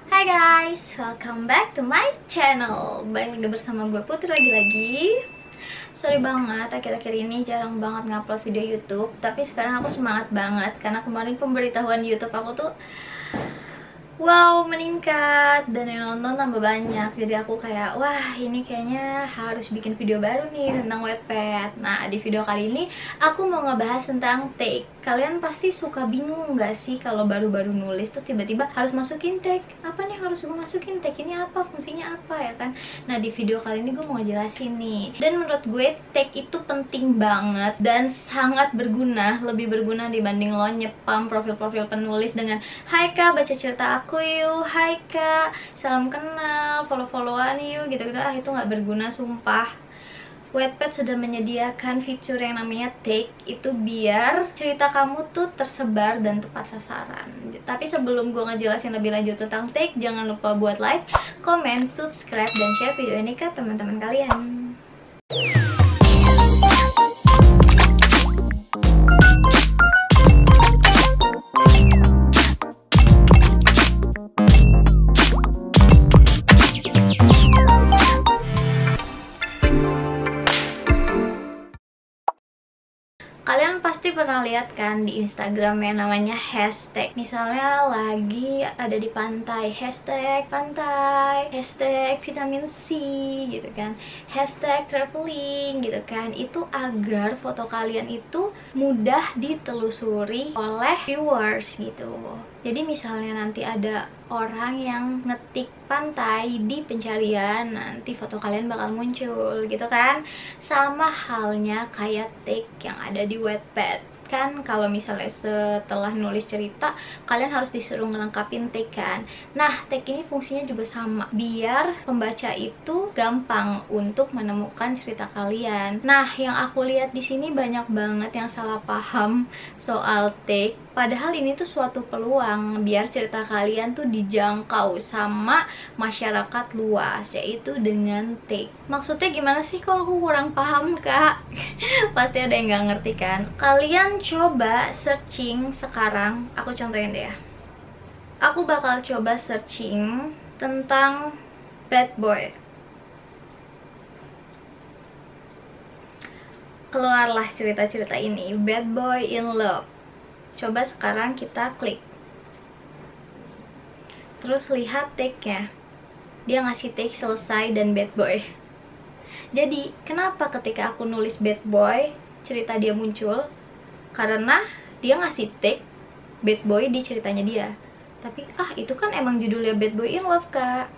Hai guys, welcome back to my channel. Balik lagi bersama gue Putri lagi-lagi. Sorry banget, akhir-akhir ini jarang banget ngupload video YouTube. Tapi sekarang aku semangat banget karena kemarin pemberitahuan YouTube aku tuh wow, meningkat dan yang nonton tambah banyak. Jadi aku kayak, wah ini kayaknya harus bikin video baru nih tentang Wattpad. Nah, di video kali ini aku mau ngebahas tentang take. Kalian pasti suka bingung gak sih kalau baru-baru nulis terus tiba-tiba harus masukin tag. Apa nih harus gue masukin tag? Ini apa? Fungsinya apa ya kan? Nah, di video kali ini gue mau ngejelasin nih. Dan menurut gue tag itu penting banget dan sangat berguna, lebih berguna dibanding lo nyepam profil-profil penulis dengan "Hai Kak, baca cerita aku yuk, hai Kak, salam kenal, follow-followan yuk," gitu-gitu. Itu nggak berguna, sumpah. Wattpad sudah menyediakan fitur yang namanya take, itu biar cerita kamu tuh tersebar dan tepat sasaran. Tapi sebelum gue ngejelasin lebih lanjut tentang take, jangan lupa buat like, comment, subscribe, dan share video ini ke teman-teman kalian. Kalian pasti pernah lihat kan di Instagram yang namanya hashtag. Misalnya lagi ada di pantai, hashtag pantai, hashtag vitamin C gitu kan, hashtag traveling gitu kan. Itu agar foto kalian itu mudah ditelusuri oleh viewers gitu. Jadi misalnya nanti ada orang yang ngetik pantai di pencarian, nanti foto kalian bakal muncul gitu kan. Sama halnya kayak tag yang ada di Wattpad. Kan kalau misalnya setelah nulis cerita kalian harus disuruh ngelengkapin tag kan. Nah, tag ini fungsinya juga sama, biar pembaca itu gampang untuk menemukan cerita kalian. Nah, yang aku lihat di sini banyak banget yang salah paham soal tag. Padahal ini tuh suatu peluang biar cerita kalian tuh dijangkau sama masyarakat luas, yaitu dengan tag. Maksudnya gimana sih, kok aku kurang paham Kak? Pasti ada yang gak ngerti kan? Kalian coba searching sekarang, aku contohin deh ya. Aku bakal coba searching tentang bad boy. Keluarlah cerita-cerita ini, bad boy in love. Coba sekarang kita klik, terus lihat tag-nya. Dia ngasih tag selesai dan bad boy. Jadi kenapa ketika aku nulis bad boy cerita dia muncul? Karena dia ngasih tag bad boy di ceritanya dia. Tapi itu kan emang judulnya bad boy in love Kak.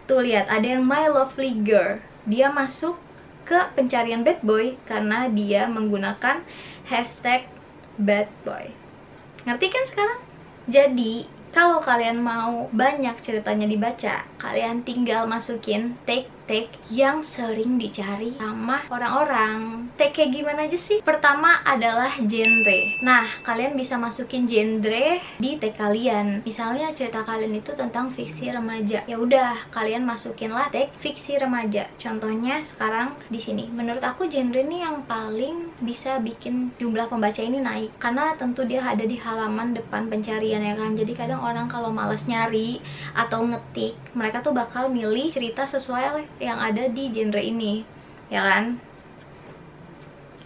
Tuh lihat, ada yang my lovely girl. Dia masuk ke pencarian bad boy karena dia menggunakan hashtag bad boy. Ngerti kan sekarang? Jadi, kalau kalian mau banyak ceritanya dibaca, kalian tinggal masukin tag-tag yang sering dicari sama orang-orang. Tag kayak gimana aja sih? Pertama adalah genre. Nah, kalian bisa masukin genre di tag kalian. Misalnya cerita kalian itu tentang fiksi remaja. Ya udah, kalian masukinlah tag fiksi remaja. Contohnya sekarang di sini. Menurut aku genre ini yang paling bisa bikin jumlah pembaca ini naik, karena tentu dia ada di halaman depan pencarian ya kan. Jadi kadang orang kalau males nyari atau ngetik, mereka tuh bakal milih cerita sesuai yang ada di genre ini, ya kan?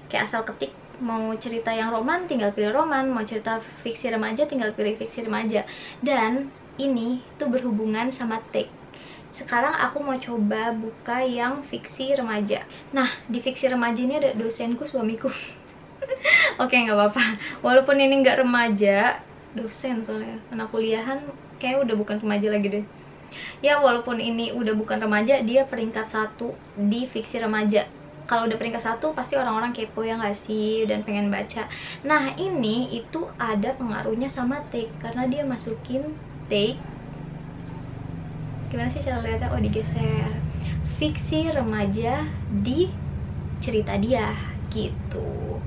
Kayak asal ketik mau cerita yang roman tinggal pilih roman, mau cerita fiksi remaja tinggal pilih fiksi remaja. Dan ini tuh berhubungan sama tag. Sekarang aku mau coba buka yang fiksi remaja. Nah, di fiksi remaja ini ada dosenku, suamiku. Oke, nggak apa-apa. Walaupun ini nggak remaja, dosen soalnya anak kuliahan kayak udah bukan remaja lagi deh. Ya, walaupun ini udah bukan remaja, dia peringkat 1 di fiksi remaja. Kalau udah peringkat 1 pasti orang-orang kepo ya nggak sih, dan pengen baca. Nah, ini itu ada pengaruhnya sama tag, karena dia masukin tag. Gimana sih cara lihatnya? Oh, digeser fiksi remaja di cerita dia gitu.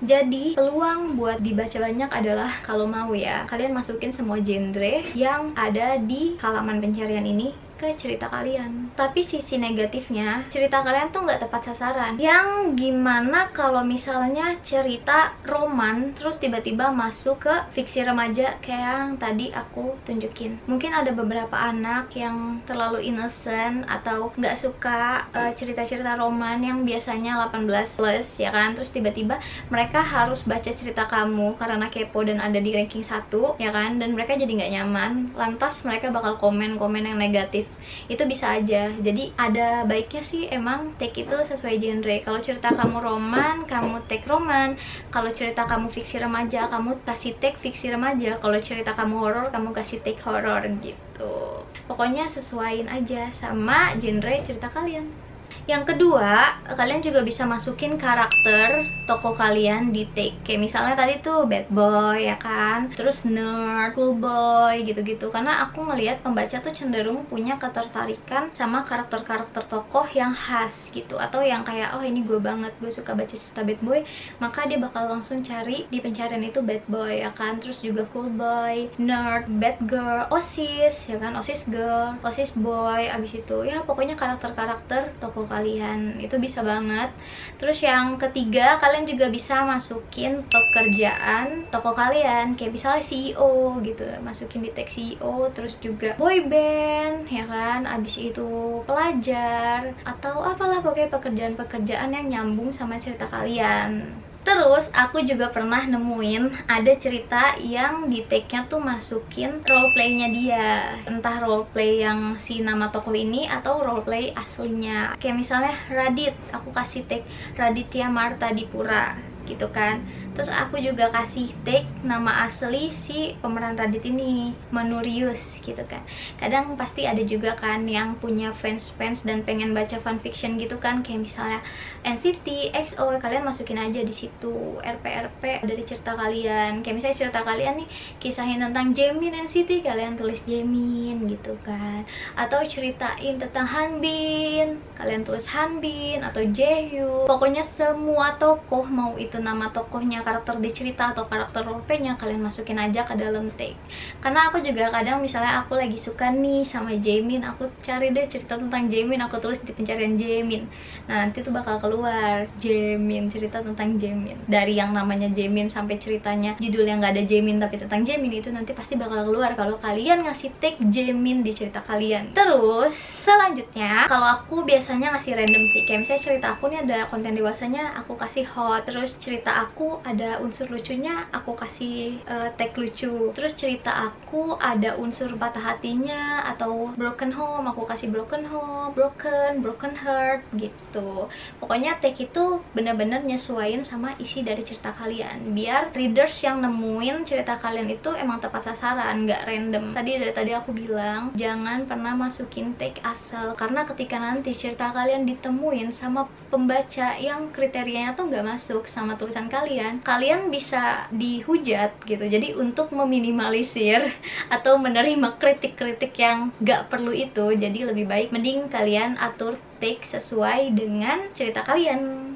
Jadi peluang buat dibaca banyak adalah, kalau mau ya, kalian masukin semua genre yang ada di halaman pencarian ini ke cerita kalian. Tapi sisi negatifnya, cerita kalian tuh nggak tepat sasaran. Yang gimana kalau misalnya cerita roman terus tiba-tiba masuk ke fiksi remaja kayak yang tadi aku tunjukin. Mungkin ada beberapa anak yang terlalu innocent atau nggak suka cerita-cerita roman yang biasanya 18 plus ya kan, terus tiba-tiba mereka harus baca cerita kamu karena kepo dan ada di ranking 1 ya kan, dan mereka jadi nggak nyaman, lantas mereka bakal komen-komen yang negatif. Itu bisa aja. Jadi ada baiknya sih emang take itu sesuai genre. Kalau cerita kamu roman, kamu take roman. Kalau cerita kamu fiksi remaja, kamu kasih take fiksi remaja. Kalau cerita kamu horor, kamu kasih take horor gitu. Pokoknya sesuaiin aja sama genre cerita kalian. Yang kedua, kalian juga bisa masukin karakter tokoh kalian di take. Kayak misalnya tadi tuh bad boy ya kan, terus nerd, cool boy gitu-gitu. Karena aku ngelihat pembaca tuh cenderung punya ketertarikan sama karakter-karakter tokoh yang khas gitu, atau yang kayak oh ini gue banget, gue suka baca cerita bad boy, maka dia bakal langsung cari di pencarian itu bad boy ya kan. Terus juga cool boy, nerd, bad girl, osis ya kan, osis girl, osis boy, abis itu ya pokoknya karakter-karakter tokoh kalian itu bisa banget. Terus yang ketiga, kalian juga bisa masukin pekerjaan tokoh kalian, kayak misalnya CEO gitu, masukin di tag CEO. Terus juga boy band ya kan, abis itu pelajar, atau apalah pokoknya pekerjaan-pekerjaan yang nyambung sama cerita kalian. Terus aku juga pernah nemuin ada cerita yang di tag-nya tuh masukin roleplaynya dia. Entah roleplay yang si nama tokoh ini atau roleplay aslinya. Kayak misalnya Radit, aku kasih tag Raditya Marta Dipura gitu kan. Terus aku juga kasih tag nama asli si pemeran Radit ini, Manurius gitu kan. Kadang pasti ada juga kan yang punya fans-fans dan pengen baca fanfiction gitu kan, kayak misalnya NCT, EXO, kalian masukin aja di situ RP-RP dari cerita kalian. Kayak misalnya cerita kalian nih kisahin tentang Jaemin NCT, kalian tulis Jaemin gitu kan. Atau ceritain tentang Hanbin, kalian tulis Hanbin atau Jaehyun. Pokoknya semua tokoh, mau itu nama tokohnya, karakter di cerita atau karakter roleplaynya, kalian masukin aja ke dalam tag. Karena aku juga kadang misalnya aku lagi suka nih sama Jaemin, aku cari deh cerita tentang Jaemin, aku tulis di pencarian Jaemin. Nah nanti tuh bakal keluar Jaemin, cerita tentang Jaemin. Dari yang namanya Jaemin sampai ceritanya judul yang gak ada Jaemin tapi tentang Jaemin, itu nanti pasti bakal keluar kalau kalian ngasih tag Jaemin di cerita kalian. Terus selanjutnya, kalau aku biasanya ngasih random sih. Kayak misalnya cerita aku nih ada konten dewasanya, aku kasih hot. Terus cerita aku ada unsur lucunya, aku kasih tag lucu. Terus cerita aku ada unsur patah hatinya atau broken home, aku kasih broken home, broken heart gitu. Pokoknya tag itu bener-bener nyesuaiin sama isi dari cerita kalian, biar readers yang nemuin cerita kalian itu emang tepat sasaran, nggak random. Dari tadi aku bilang jangan pernah masukin tag asal, karena ketika nanti cerita kalian ditemuin sama pembaca yang kriterianya tuh nggak masuk sama tulisan kalian, kalian bisa dihujat gitu. Jadi untuk meminimalisir atau menerima kritik-kritik yang nggak perlu itu, jadi lebih baik mending kalian atur tag sesuai dengan cerita kalian.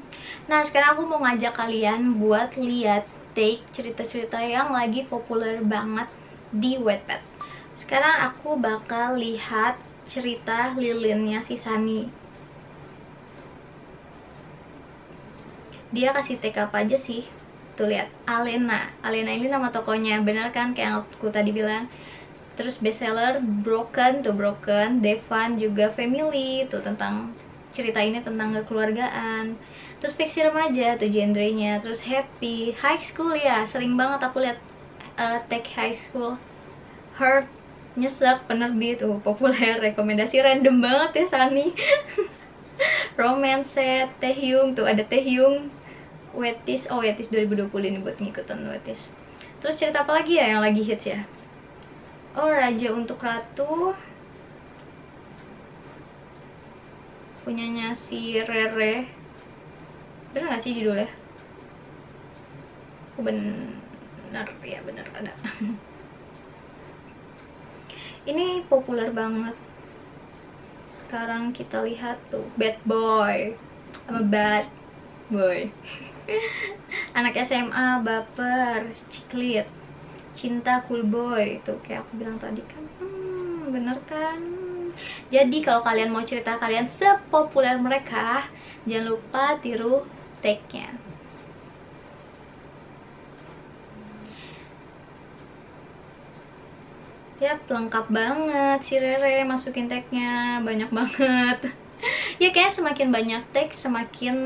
Nah sekarang aku mau ngajak kalian buat lihat tag cerita-cerita yang lagi populer banget di Wattpad. Sekarang aku bakal lihat cerita lilinnya si Sunny. Dia kasih tag apa aja sih? Tuh lihat, Alena. Alena ini nama tokonya, bener kan kayak yang aku tadi bilang. Terus bestseller Broken, tuh Broken. Devan juga Family, tuh tentang cerita ini tentang kekeluargaan. Terus fiksi remaja, tuh genrenya. Terus Happy, High School ya, sering banget aku lihat tag High School. Heart, nyesek, penerbit, tuh populer, rekomendasi random banget ya Sunny. Romance set, Taehyung, tuh ada Taehyung. Wetis, oh Wetis 2020 ini buat ngikutin Wetis. Terus cerita apa lagi ya yang lagi hits ya? Oh Raja untuk Ratu, punyanya si Rere. Bener gak sih judulnya? Oh bener, ya bener ada. Ini populer banget. Sekarang kita lihat tuh Bad Boy sama Bad Boy. Anak SMA baper, ciklit, cinta cool boy, itu kayak aku bilang tadi kan. Bener kan? Jadi kalau kalian mau cerita kalian sepopuler mereka, jangan lupa tiru tag-nya. Yap, lengkap banget si Rere masukin tag-nya, banyak banget. Ya kayaknya semakin banyak tag, semakin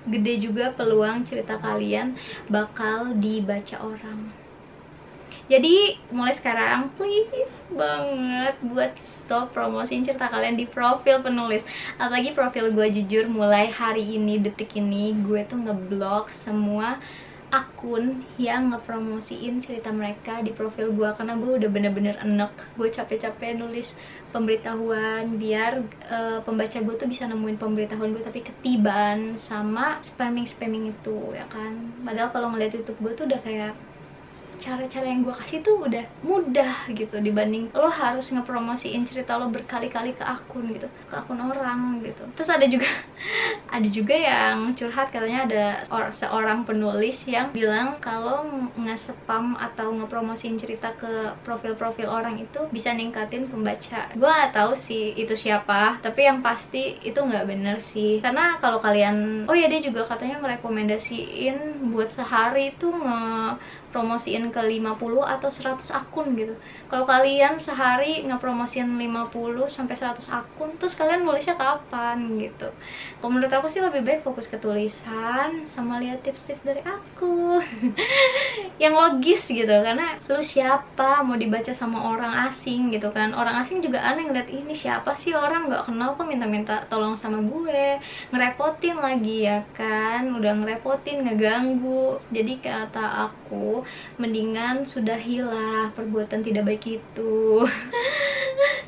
gede juga peluang cerita kalian bakal dibaca orang. Jadi mulai sekarang please banget buat stop promosiin cerita kalian di profil penulis. Apalagi profil gue, jujur mulai hari ini, detik ini, gue tuh ngeblok semua akun yang ngepromosiin cerita mereka di profil gue, karena gue udah bener-bener enek. Gue capek-capek nulis pemberitahuan biar pembaca gue tuh bisa nemuin pemberitahuan gue, tapi ketiban sama spamming itu ya kan. Padahal kalau ngeliat YouTube gue tuh udah kayak cara-cara yang gue kasih tuh udah mudah gitu, dibanding lo harus ngepromosiin cerita lo berkali-kali ke akun gitu, ke akun orang gitu. Terus ada juga yang curhat, katanya ada seorang penulis yang bilang kalau nge-spam atau ngepromosiin cerita ke profil-profil orang itu bisa ningkatin pembaca. Gue gak tahu sih itu siapa, tapi yang pasti itu nggak bener sih. Karena kalau kalian, oh ya, dia juga katanya merekomendasiin buat sehari itu promosiin ke 50 atau 100 akun gitu. Kalau kalian sehari ngepromosiin 50 sampai 100 akun, terus kalian nulisnya kapan gitu. Kalau menurut aku sih lebih baik fokus ke tulisan sama lihat tips-tips dari aku yang logis gitu. Karena lu siapa mau dibaca sama orang asing gitu kan. Orang asing juga aneh ngeliat, ini siapa sih orang nggak kenal kok minta-minta tolong sama gue, ngerepotin lagi ya kan, udah ngerepotin, ngeganggu. Jadi kata aku, mendingan sudahilah perbuatan tidak baik itu.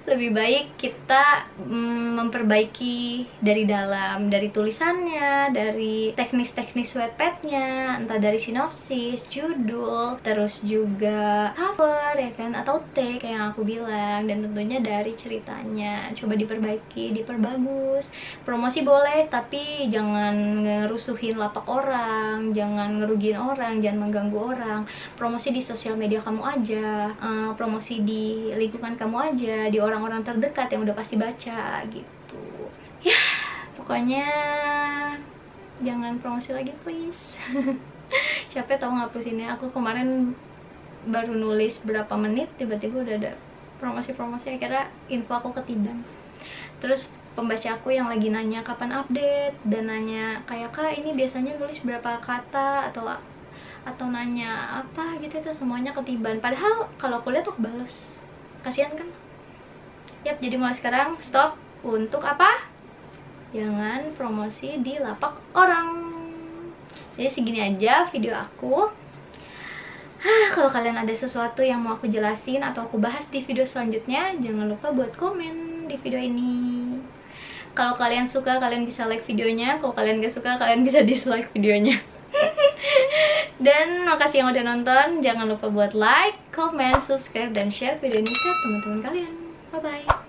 Lebih baik kita memperbaiki dari dalam, dari tulisannya, dari teknis-teknis Wattpad-nya, entah dari sinopsis, judul, terus juga cover ya kan, atau tag yang aku bilang, dan tentunya dari ceritanya. Coba diperbaiki, diperbagus. Promosi boleh, tapi jangan ngerusuhin lapak orang, jangan ngerugiin orang, jangan mengganggu orang. Promosi di sosial media kamu aja, promosi di lingkungan kamu aja, di orang-orang terdekat yang udah pasti baca gitu. Ya, pokoknya jangan promosi lagi please. Capek tau ngapusinnya. Aku kemarin baru nulis berapa menit, tiba-tiba udah ada promosi-promosi. Akhirnya info aku ketiban. Terus pembaca aku yang lagi nanya kapan update, dan nanya kayak, kak ini biasanya nulis berapa kata, atau nanya apa gitu, itu semuanya ketiban. Padahal kalau aku lihat tuh kebales, kasihan kan. Yap, jadi mulai sekarang stop untuk apa? Jangan promosi di lapak orang. Jadi segini aja video aku. Kalau kalian ada sesuatu yang mau aku jelasin atau aku bahas di video selanjutnya, jangan lupa buat komen di video ini. Kalau kalian suka, kalian bisa like videonya. Kalau kalian gak suka, kalian bisa dislike videonya. Dan makasih yang udah nonton. Jangan lupa buat like, comment, subscribe, dan share video ini ke teman-teman kalian. Bye-bye.